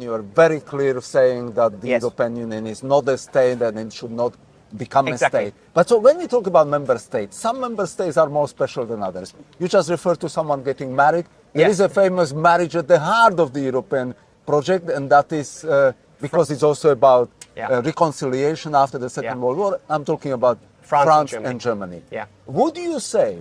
you are very clear saying that the Yes. European Union is not a state and it should not become Exactly. a state. But so when we talk about member states, some member states are more special than others. You just referred to someone getting married. There Yes. is a famous marriage at the heart of the European project, and that is because it's also about reconciliation after the Second World War. I'm talking about France and Germany. Yeah. Would you say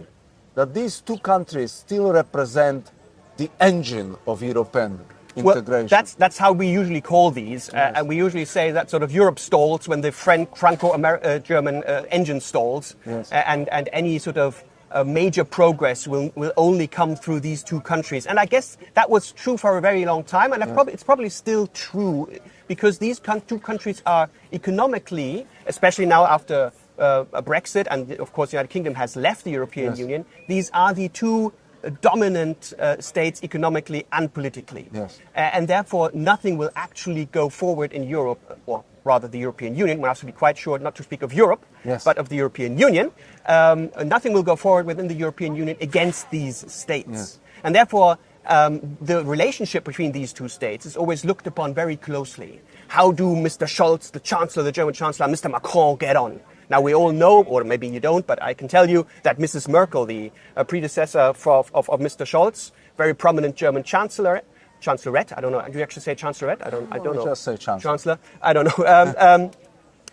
that these two countries still represent the engine of European integration? Well, that's how we usually call these, and we usually say that sort of Europe stalls when the Franco-German engine stalls, and any sort of major progress will only come through these two countries. And I guess that was true for a very long time, and it's probably still true, because these two countries are economically, especially now after Brexit, and of course the United Kingdom has left the European Union, these are the two dominant states economically and politically. And therefore nothing will actually go forward in Europe, or rather the European Union. We have to be quite sure not to speak of Europe, but of the European Union. Nothing will go forward within the European Union against these states. And therefore the relationship between these two states is always looked upon very closely. How do Mr. Scholz, the Chancellor, the German Chancellor, and Mr. Macron get on? Now, we all know, or maybe you don't, but I can tell you that Mrs. Merkel, the predecessor of Mr. Scholz, very prominent German Chancellorette, I don't know, do you actually say Chancellorette? I don't know. Just say Chancellor, I don't know.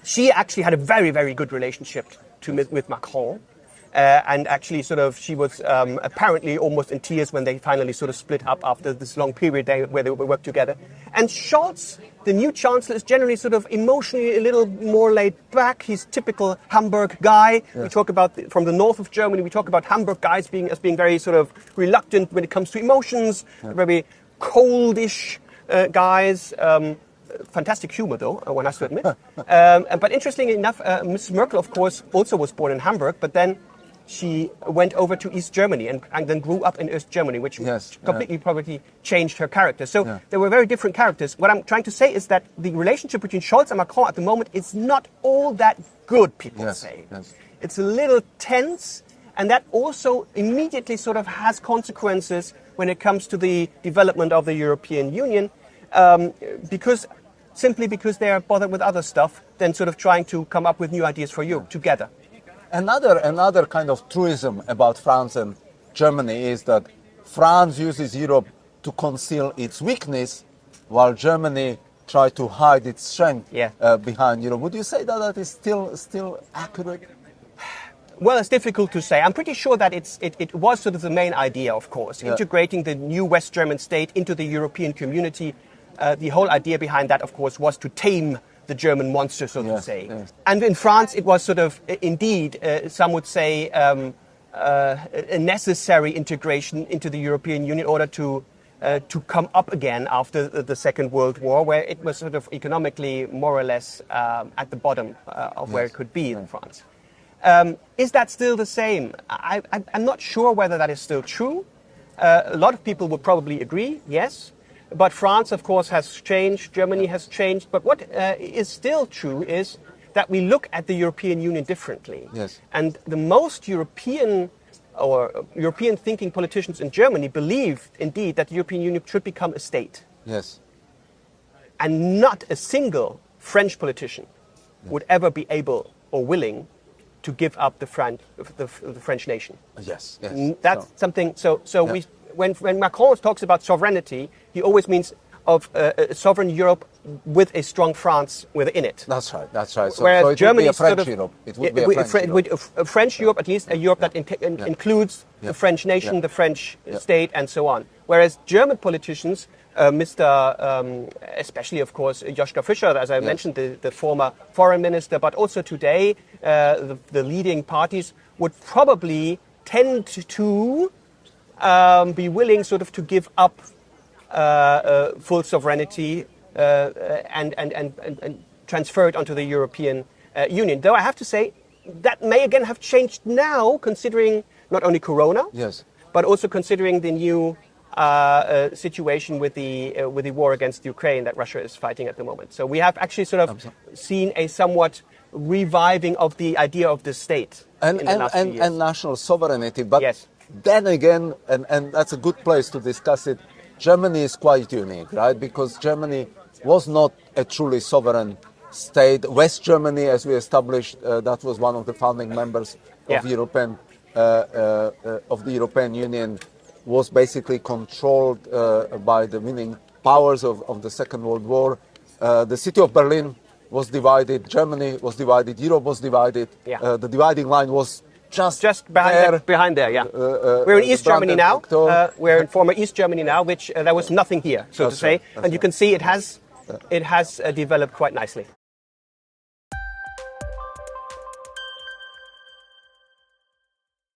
She actually had a very, very good relationship with Macron. And actually she was apparently almost in tears when they finally sort of split up after this long period where they worked together. And Scholz, the new chancellor, is generally sort of emotionally a little more laid back. He's typical Hamburg guy. We talk about, from the north of Germany, we talk about Hamburg guys being very sort of reluctant when it comes to emotions, very coldish guys. Fantastic humor, though, one has to admit. But interestingly enough, Mrs. Merkel, of course, also was born in Hamburg, but then she went over to East Germany and then grew up in East Germany, which completely probably changed her character. So they were very different characters. What I'm trying to say is that the relationship between Scholz and Macron at the moment is not all that good, people say. It's a little tense, and that also immediately sort of has consequences when it comes to the development of the European Union, simply because they are bothered with other stuff than sort of trying to come up with new ideas for Europe together. Another kind of truism about France and Germany is that France uses Europe to conceal its weakness, while Germany tries to hide its strength behind Europe. Would you say that is still accurate? Well, it's difficult to say. I'm pretty sure that it was sort of the main idea, of course, integrating the new West German state into the European community. The whole idea behind that, of course, was to tame the German monster, so to say. And in France, it was sort of, indeed, some would say, a necessary integration into the European Union in order to come up again after the Second World War, where it was sort of economically more or less at the bottom of where it could be in France. Is that still the same? I'm not sure whether that is still true. A lot of people would probably agree, yes. But France, of course, has changed. Germany has changed. But what is still true is that we look at the European Union differently. And the most European thinking politicians in Germany believe, indeed, that the European Union should become a state. And not a single French politician would ever be able or willing to give up the French nation. That's something. When Macron talks about sovereignty, he always means of a sovereign Europe with a strong France within it. That's right. So, whereas it Germany would be a French Europe. It would be a French Europe, at least a Europe that includes the French nation, the French state, and so on. Whereas German politicians, especially, of course, Joschka Fischer, as I mentioned, the former foreign minister, but also today, the leading parties would probably tend to be willing sort of to give up full sovereignty and transfer it onto the European Union. Though I have to say that may again have changed now, considering not only Corona, but also considering the new situation with the war against Ukraine that Russia is fighting at the moment. So we have actually sort of seen a somewhat reviving of the idea of the state in the last few years. And national sovereignty. But then again, and that's a good place to discuss it, Germany is quite unique, right? Because Germany was not a truly sovereign state. West Germany, as we established, that was one of the founding members of the European Union, was basically controlled by the winning powers of the Second World War. The city of Berlin was divided, Germany was divided, Europe was divided. The dividing line was just behind there. We're in East Germany now. We're in former East Germany now, which there was nothing here, so to say. And you can see it has developed quite nicely.